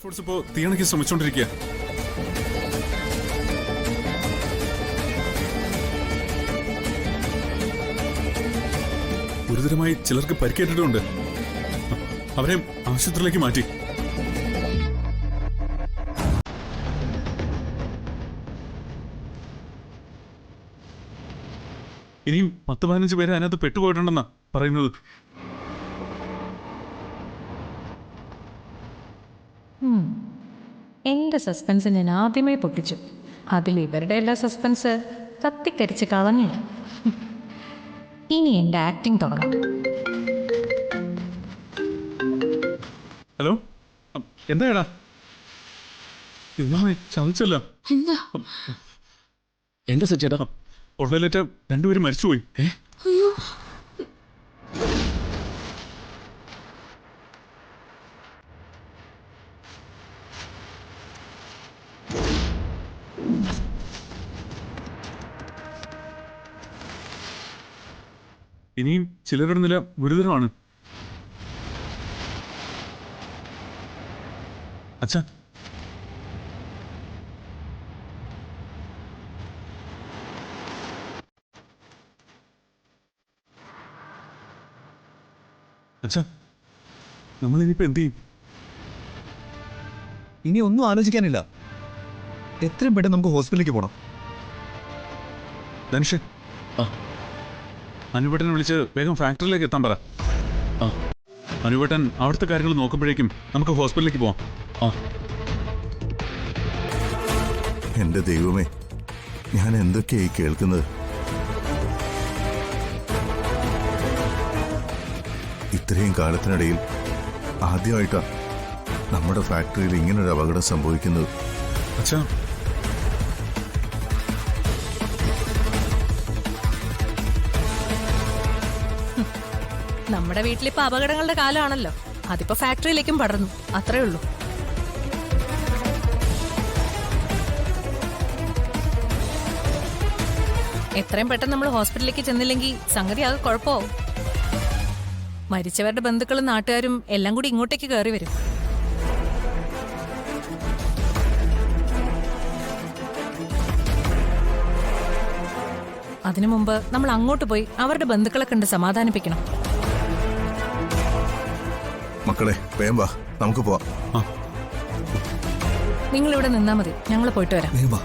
Force ഇപ്പോ തീയണയ്ക്ക് ശ്രമിച്ചോണ്ടിരിക്കുക. ഗുരുതരമായി ചിലർക്ക് പരിക്കേറ്റിട്ടുണ്ട്. അവരെ ആശുപത്രിയിലേക്ക് മാറ്റി. ഇനിയും 10-15 പേര് അതിനകത്ത് പെട്ടുപോയിട്ടുണ്ടെന്നാ പറയുന്നത്. എൻ്റെ സസ്പെൻസ് ഞാൻ ആദ്യമേ പൊട്ടിച്ചു. അതിൽ ഇവരുടെ എല്ലാ സസ്പെൻസ് കത്തിക്കരിച്ച് കളഞ്ഞു. ഇനി എൻ്റെ ആക്ടിങ് തുടങ്ങാം. ഹലോ, എന്താടാ? ചതിച്ചല്ല. എന്താ സച്ചേട്ടാ? ഉടലേറ്റ രണ്ടുപേരും മരിച്ചുപോയി. ഇനിയും ചിലരുടെ നില ഗുരുതരമാണ്. അച്ഛാ, അച്ഛാ, നമ്മളിനിയിപ്പോ എന്ത് ചെയ്യും? ഇനി ഒന്നും ആലോചിക്കാനില്ല. എത്രയും പെട്ടെന്ന് നമുക്ക് ഹോസ്പിറ്റലിലേക്ക് പോകണം. ധനുഷൻ, അനുപേട്ടനെ വിളിച്ച് വേഗം ഫാക്ടറിയിലേക്ക് എത്താൻ പറ. അനുപേട്ടൻ അവിടുത്തെ കാര്യങ്ങൾ നോക്കുമ്പോഴേക്കും നമുക്ക് ഹോസ്പിറ്റലിലേക്ക് പോവാം. എന്റെ ദൈവമേ, ഞാൻ എന്തൊക്കെയായി കേൾക്കുന്നത്? ഇത്രയും കാലത്തിനിടയിൽ ആദ്യമായിട്ടാണ് നമ്മുടെ ഫാക്ടറിയിൽ ഇങ്ങനൊരു അപകടം സംഭവിക്കുന്നത്. അച്ഛാ, നമ്മുടെ വീട്ടിലിപ്പോൾ അപകടങ്ങളുടെ കാലമാണല്ലോ. അതിപ്പോൾ ഫാക്ടറിയിലേക്കും പടർന്നു. അത്രേ ഉള്ളൂ. എത്രയും പെട്ടെന്ന് നമ്മൾ ഹോസ്പിറ്റലിലേക്ക് ചെന്നില്ലെങ്കിൽ സംഗതി ആകെ കുഴപ്പമാവും. മരിച്ചവരുടെ ബന്ധുക്കളും നാട്ടുകാരും എല്ലാം കൂടി ഇങ്ങോട്ടേക്ക് കയറി വരും. അതിനു മുമ്പ് നമ്മൾ അങ്ങോട്ട് പോയി അവരുടെ ബന്ധുക്കളെ കണ്ട് സമാധാനിപ്പിക്കണം. മക്കളെ, വേഗം വാ, നമുക്ക് പോവാം. നിങ്ങൾ ഇവിടെ നിന്നാ മതി, ഞങ്ങൾ പോയിട്ട് വരാം. വേഗം വാ.